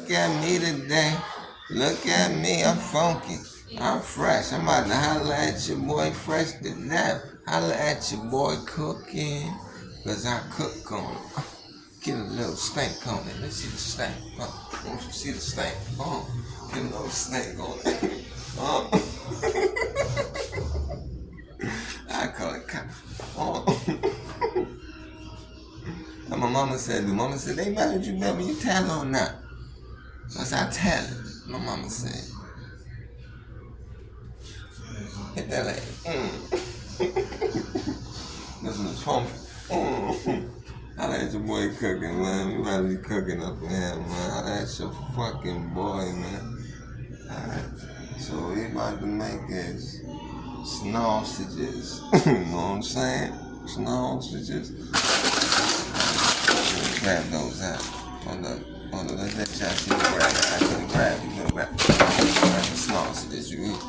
Look at me today. Look at me, I'm funky. I'm fresh. I'm about to holla at your boy fresh to death. Holla at your boy cooking. Cause I cook on it. Get a little stank on it. Let's see the stank. Don't you see the stank? Get a little stank on it. I call it cop. And my mama said, the mama said, they mad at you, baby, you tell or not? I said, I tell it. My mama said, hit that leg. Listen to Trump. I let your boy cooking, man. You better be cooking up in here, man. I let your fucking boy, man. Alright. So what we about to make is sausages. You know what I'm saying? Sausages. Grab those out. Hold up. Let that y'all see the grab. I can grab it. You know, grab the sausages you eat.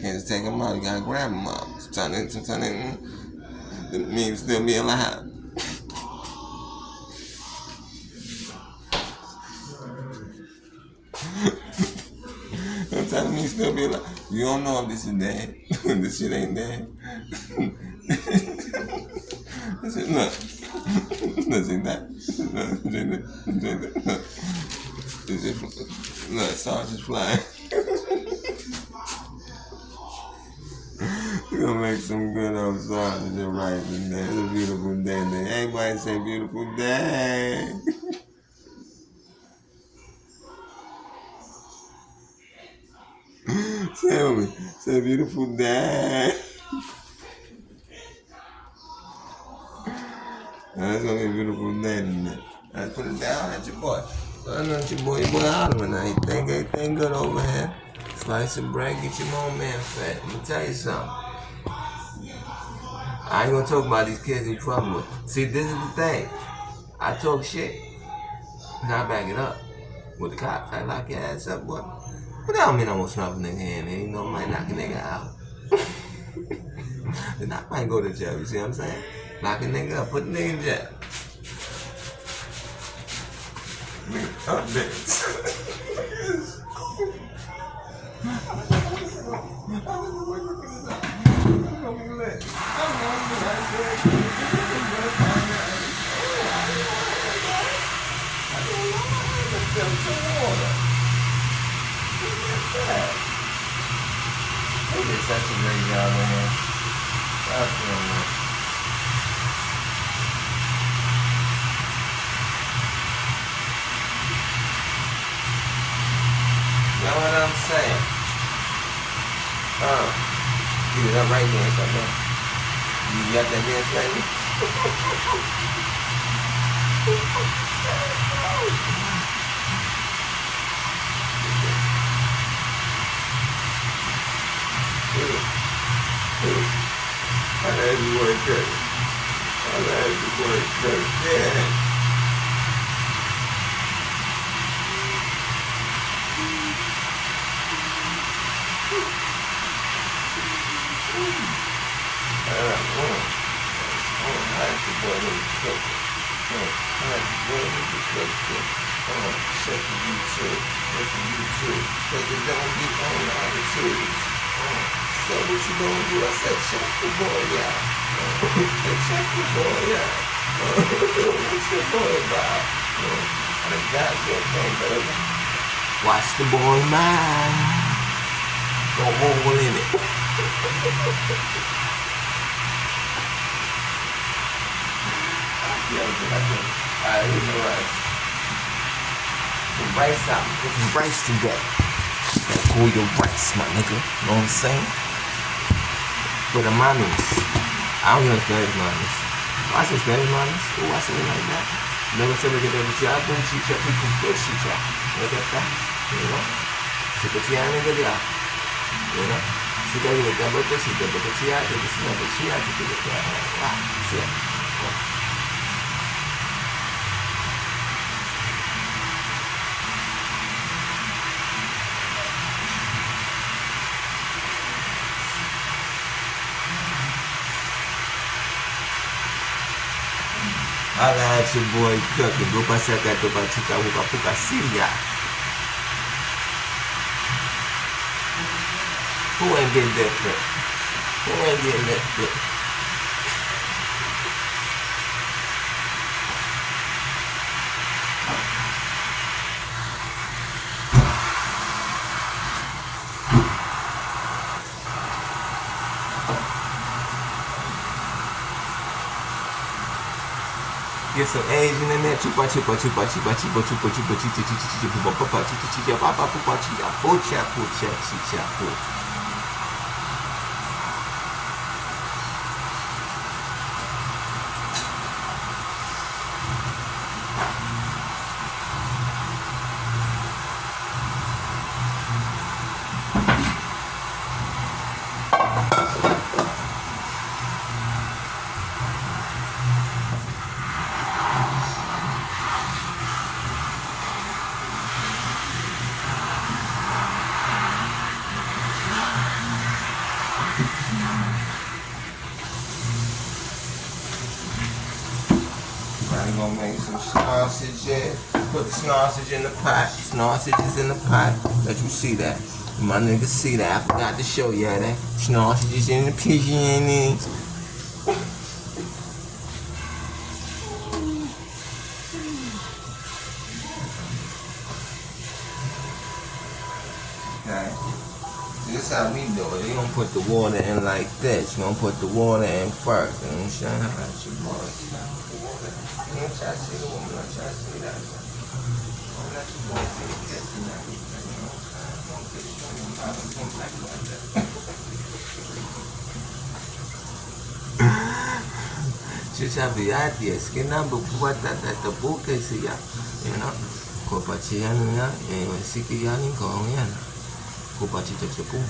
Can't just take them out. You gotta grab them out. Sometimes the memes still be alive. Sometimes me still be alive. You don't know if this is dead. This shit ain't dead. Listen, look. Listen, that. Look, sausage flying. We're gonna make some good old sausage and rice in there. It's a beautiful day today. Everybody say beautiful day. Say with me. Say beautiful day. It's gonna be a beautiful day today. Let's put it down at your boy. I know your boy Oliver now. He think everything good over here. Slice of bread, get your own man fat. Let me tell you something. I ain't gonna talk about these kids you fucking with. See, this is the thing. I talk shit, and I back it up with the cops. I lock your ass up, boy. But that don't mean I'm gonna snuff a nigga in there. You know, I might knock a nigga out. Then I might go to jail, you see what I'm saying? Lock a nigga up, put the nigga in jail. Up, bitch. They did such a great job, man. That's man. Know what I'm saying? Get it up right there, something. You got that dance ready? I had you work good. I had you work good. Yeah. Check the YouTube. Check the YouTube. Cause it don't be on attitudes. So what you gonna do? I said check the boy out. Check the boy out. What's your boy about? I got your thing, baby. Watch the boy mine. Go hole in it. Alright, here's the rice. Some rice out. Put some rice together. Gotta cool your rice, my nigga. Know what I'm saying? With a manos. I don't know Spanish manos. I say Spanish manos. Oh, I say it like that. Luego se me queda chicha, con chicha, con chicha. Look at that. You know? Se te chía en el día. You know? Si te digo que bote, si te bote chía, te dice no te chía, te digo que sí. Holla at your boy cooking. Go pa sa gato pa chika wuka puka siya. Who ain't getting that fit? Who ain't getting that fit? Get some Asian in there. Chupa chupa chupa chupa chupa chupa chupa chupa chupa chupa chupa chupa chupa papa pupa chupa pucha pucha chicha pu. I'm gonna make some sausage. Put the sausage in the pot. Sausage is in the pot. Let you see that. My niggas see that. I forgot to show you that. Sausage is in the pigeon. Okay. This is how we do it. You don't put the water in like this. You don't put the water in first. You know what I'm saying? How about you boys? I'm not trying to see the woman. I'm not trying to see that. I'm not you boys see the kitchen and everything. You know what I'm saying? Don't get you on your mouth and come back like that. Chicha viati es que nambu puata da buke siya. You know? Ko pa chiya niya. Siki yani ko yan. Kupachi Japan.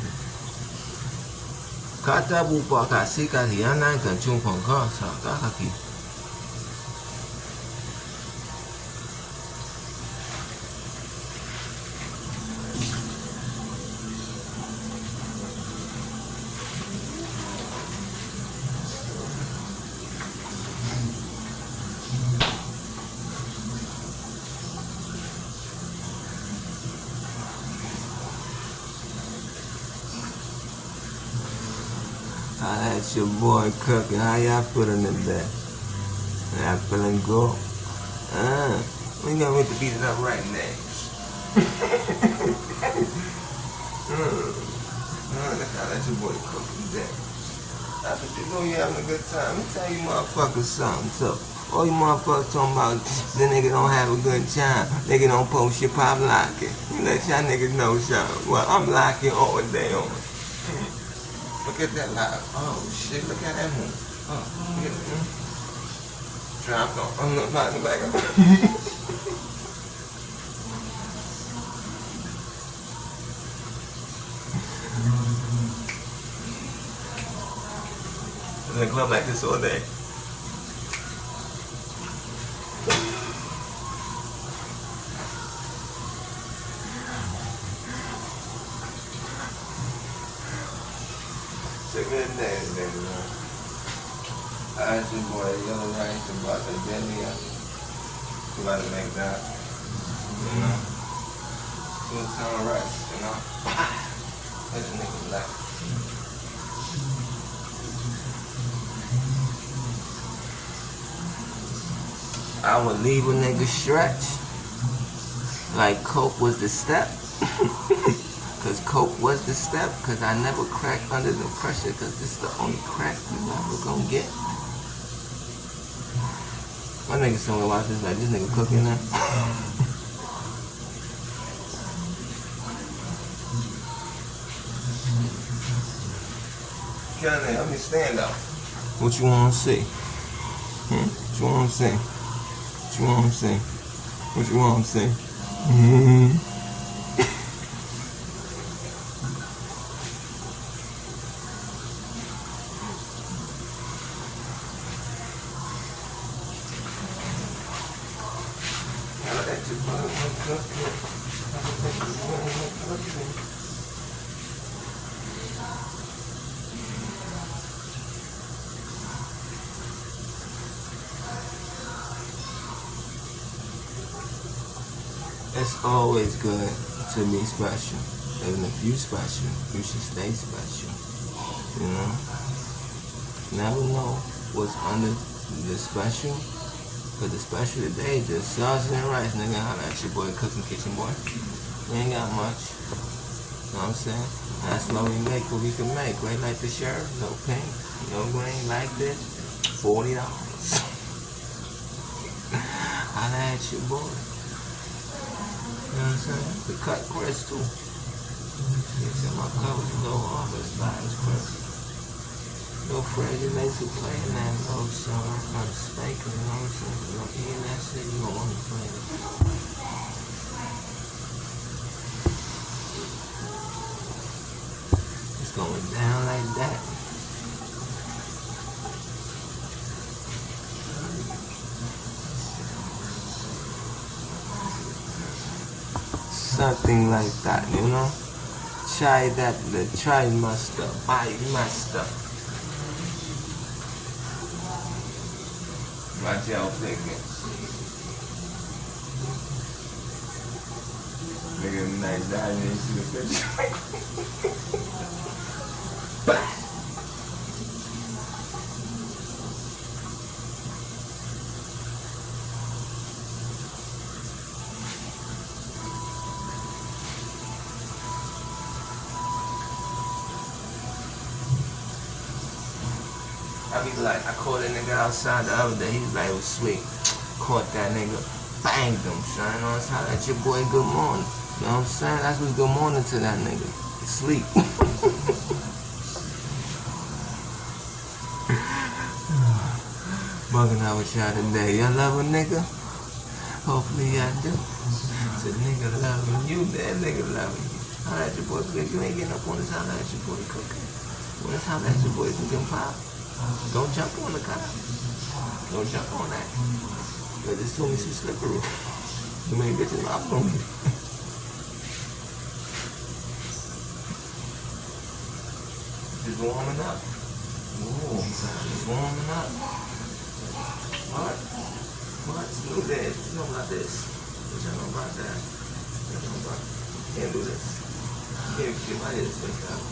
Kata bupa kasi kaliana kan chung pangka sa kakaki. That's your boy cooking. How y'all feeling today? Y'all feeling good? We gonna wait to beat it up right now. That's your boy cooking today. That's what you know, you having a good time. Let me tell you motherfuckers something. So, all you motherfuckers talking about the nigga don't have a good time. Nigga don't post your pop locking. You let y'all niggas know something. Well, I'm locking all day on. Look at that live. Oh shit, look at that one. Oh, look at that. Dropped off. I'm not knocking back up. I'm in the club like this all day. Check that dance, baby, man. I asked your boy yellow rice about the belly up. You about to make that. You know? Good time rice, you know? This nigga black. I would leave a nigga stretch like coke was the step. Cause coke was the step, cause I never cracked under the pressure, cause this is the only crack you ever gonna get. My nigga somewhere watch this like this nigga cooking now. Kinda, let me stand up. What you wanna see? What you wanna see? What you wanna see? What you wanna see? It's always good to be special. Even if you special, you should stay special. You know? Never know what's under the special. Cause the special today is just sausage and rice, nigga. Holla at your boy, Cooking Kitchen Boy. We ain't got much. You know what I'm saying? That's why we make what we can make. Right, like the shirt, no pink, no green, like this, $40. Holla at your boy. You know what I'm saying? The cut Chris too. You see my covers a little off, but it's fine, it's Chris. No Freddie Lacy playing that low song, not a spanker, you know what I'm saying? You don't hear that shit, you don't want to play it. It's going down like that. Something like that, you know? Try that, try my stuff, buy my stuff. Watch y'all thinking. Nigga, nice dive, you see the picture. I be like, I caught a nigga outside the other day, he was like, it was sweet. Caught that nigga, banged him, son. You know what I'm saying? That's your boy good morning. You know what I'm saying? That's what's good morning to that nigga. Sleep. Bugging out with y'all today. Y'all love a nigga? Hopefully y'all do. So nigga loving you, that nigga loving you. Holla at your boy, because you ain't getting up on this, holla at your boy cooking. When it's holla at your boy cooking pop. Don't jump on the car. Don't jump on that. But this told me some slippery. Too many bitches off on me. Just warming up. Ooh, just warming up. What? Smooth that. You know about this. What y'all know about that? You know about can't do this. Can't get my head spent out.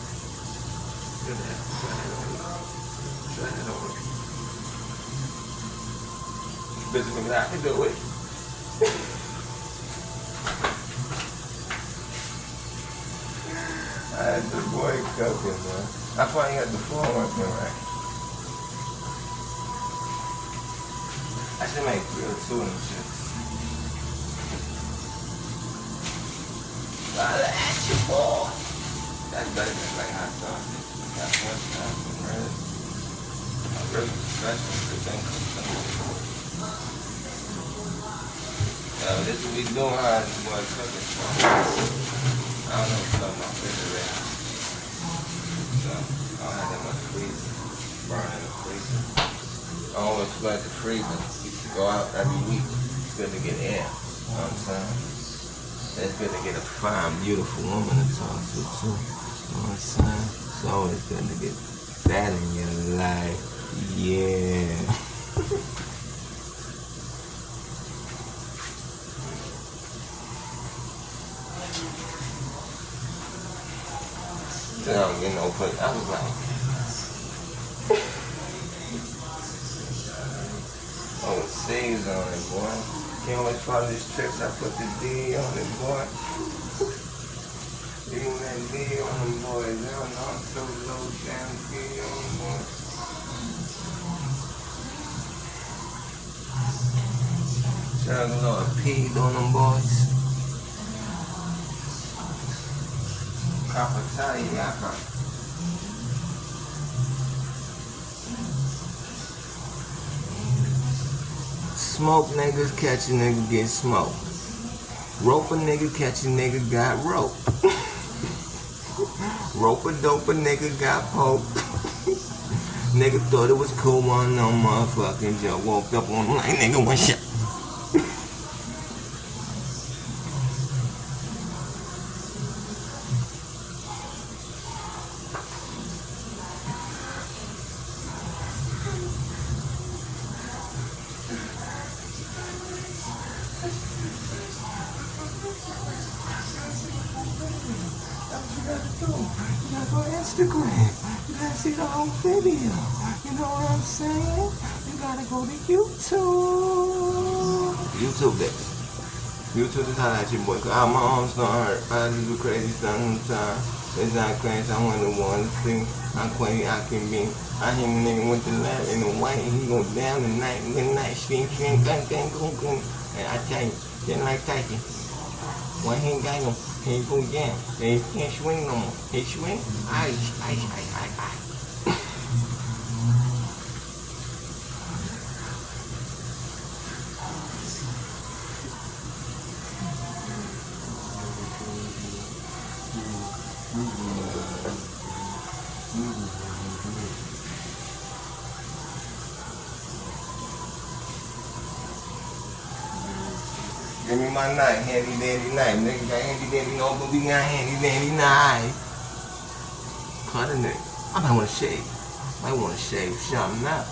Look at that. Try that on me. Try that on me. Bitch, I can do it. That's the boy cooking, man. I probably got the phone working right. I should make 3 or 2 of them shits. Holla at your boy. That's better than like hot sausage. Hot sausage, some bread. I'm really special for things. This is what we doing, how this boy cooking. I don't know what's up my refrigerator. So, I don't have that much freezer. Burn in the freezer. I always flood the freezer. Go out every week. It's good to get air. You know what I'm saying? It's good to get a fine, beautiful woman to talk to too. You know what I'm saying? It's always good to get that in your life. Yeah. I don't get no place. I was like, oh, it saves on it, boy. You always follow these tricks. I put the D on it, boy. Even that D on them, boys. They don't know I'm so low down D on them, boy. Trying to know a P on them, boys. Copper tie, yaka. Smoke niggas, catch a nigga, get smoked. Rope a nigga, catch a nigga, got rope. Rope a dope a nigga, got poked. Nigga thought it was cool, one no motherfucking joke. Woke up on him like, nigga, one shot. too. You gotta go to Instagram. You gotta see the whole video. You know what I'm saying? You gotta go to YouTube. YouTube, baby. YouTube is how that your boy. Cause my arms don't hurt. I just do crazy stuff sometimes. It's not crazy. I want to see how crazy I can be. I hear a nigga with the left and the white, and he go down the night, midnight, swing, gung, gung, gung, gung. And I tell you, just like Tyson, when he got him, he go down, and he can't swing no more. He swing, ice. Give me my knife, handy dandy knife. Nigga got handy dandy no, but we got handy dandy knife. Cut a nigga. I might wanna shave. Might wanna shave something out.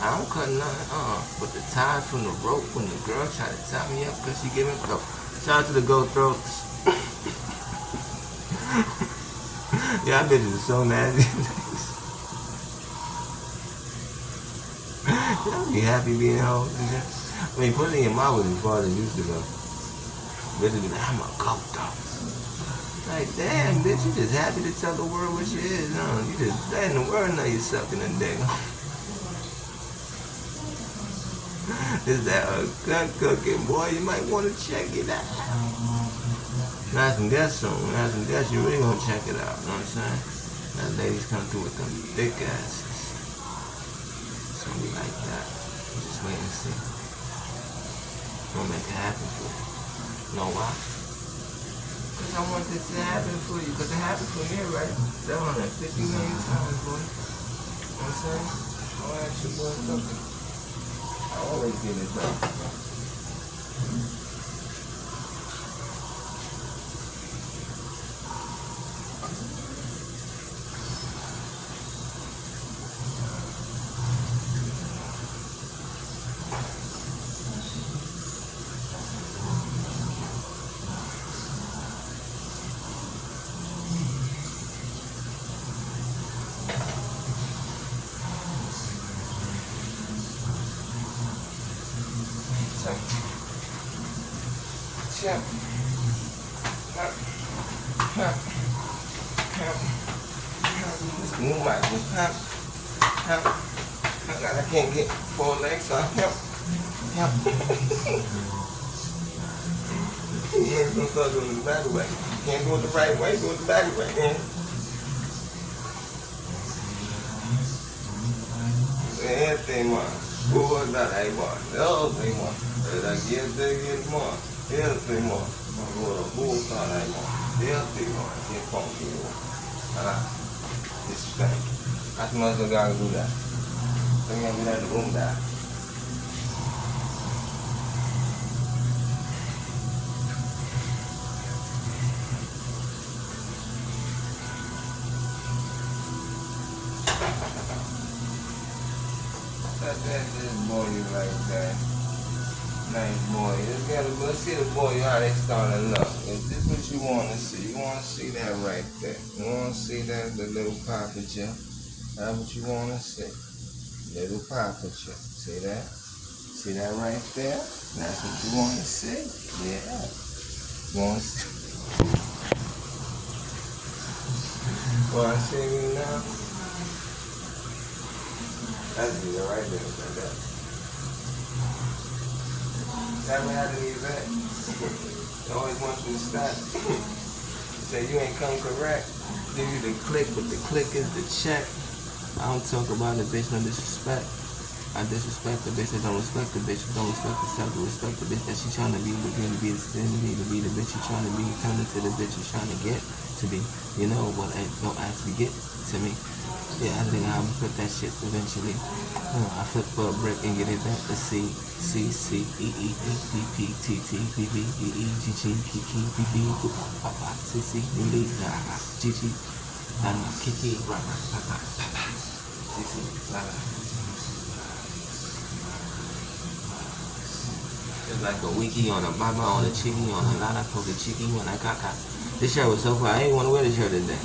I don't cut nothing, but the ties from the rope when the girl tried to tie me up because she gave me a shout out to the goat throats. Yeah, bitches are so nasty. Y'all be happy being hoes. I mean, put it in your mouth as far as it used to go. Bitches be like, I'm a goat though. Like, damn, bitch, you just happy to tell the world what you is, huh? You just letting the world know you sucking a dick. It's that gun cooking, boy. You might want to check it out. Now some guests on. Now some guests, you really gonna check it out. You know what I'm saying? Now ladies come through with them big asses. It's gonna be like that. Just wait and see. Gonna make it happen for you. You know why? Because I want this to happen for you. Because it happened for me, right? 750 million times, boy. You know what I'm saying? I'll ask you, boy, something. I always get it done. Move my I can't get 4 legs, so help. You don't start doing it the back way. You can't do it the right way, do it the back way, man. Everything, man. Boy, that ain't one. The other thing, man. I get more. The other thing, man. I'm going to bull start ain't one. The other thing, man. I can't funky anymore. This is thing. That's the mother gotta do that. So you gotta be in the room that. That just boy you like that. Nice boy. Let's see the boy how they starting up. Is this what you want to see? You want to see that right there. You want to see that, the little papa chip. That's what you want to see. Little papa chip. See that? See that right there? That's what you want to see. Yeah. You want to see? Want to see me now? That's it right there. Like that. Never had an event. They always want you to stop. Say you ain't come correct. Give you the click, but the click is the check. I don't talk about a bitch, no disrespect. I disrespect the bitch that don't respect the bitch, don't respect herself, to respect the bitch that she trying to be, to be the bitch she trying to be, turn into the bitch she's trying to get to be. You know what? I don't actually get to me. Yeah, I think I'll put that shit eventually. I flip for a brick and get it back to C, C, C, E, E, E, P, P, T, T, P, P, E, E, G, G, Kiki, P, P, Papa, C, C, Lily, G, G, Kiki, Papa, C, C, Lala. It's like a wiki on a baba, on a chicky, on a lala, poke a chicky, on a caca. This shirt was so far. I didn't want to wear this shirt today.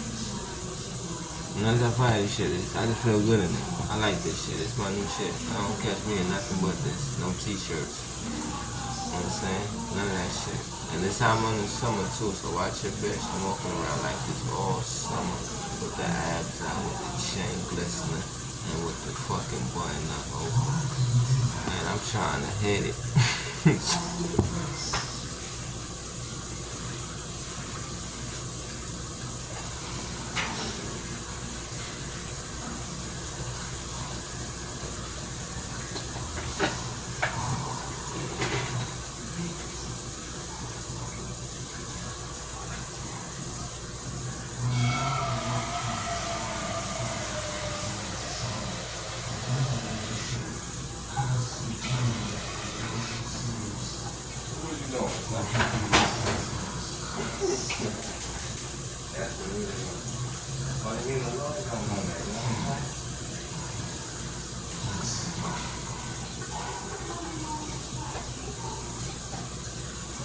Once I fire this shit, I just feel good in it. I like this shit. It's my new shit. I don't catch me in nothing but this. No t-shirts. You know what I'm saying? None of that shit. And this time on the summer too, so watch your bitch. I'm walking around like this all summer with the abs out, with the chain glistening, and with the fucking button up open. Man, I'm trying to hit it.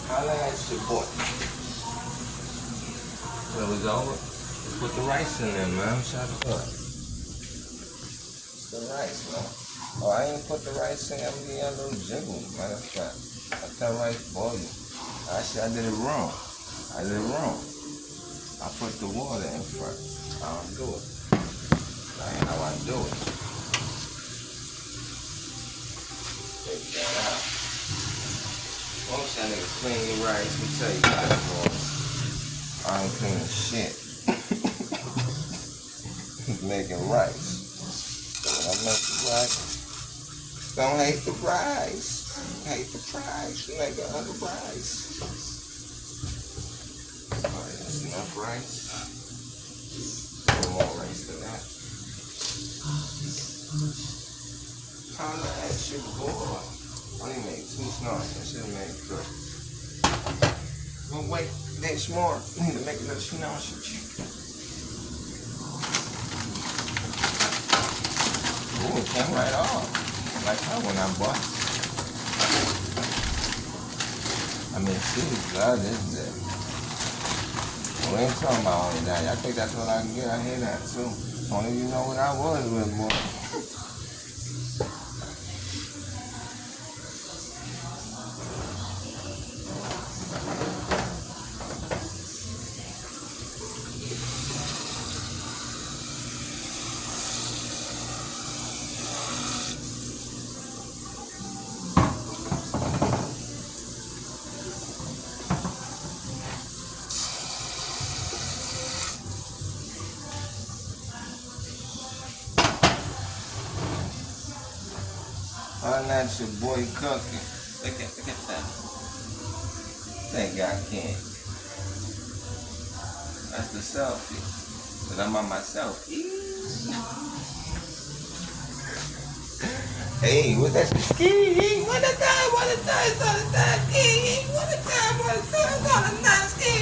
Holla at your boy. So it was over. Just put the rice in there, man. Shut up. The rice, man. Oh, I ain't put the rice in. I'm getting a little jiggle, matter of fact. Let that rice boil. Actually, I did it wrong. I put the water in first. I don't do it. That ain't how I do it. Take that out. Most y'all niggas clean your rice. Let me tell you guys, boys. I ain't cleaning shit. Making rice. When I make the rice, don't hate the rice. Hate the price. Nigga, other rice. Alright, that's enough rice. A little more rice than that. Holla at your boy. I only made 2 snarls. I should have made 3. Well, wait, there's more. We need to make another snarl. Ooh, it came right off. Like that when I bought. I mean, she's good, isn't it? We ain't talking about only that. I think that's what I can get. I hear that too. Only you know what I was with, boy. That's your boy cooking. Look at that. Think I can. That's the selfie. But I'm on my selfie. Hey, what's that? Ski, what a time, ski, what a time, ski,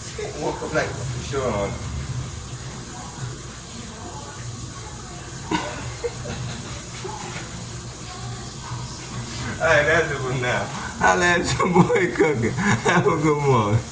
ski. Walk up like sure on. Alright, that's it for now. Holla at your boy cooking. Have a good morning.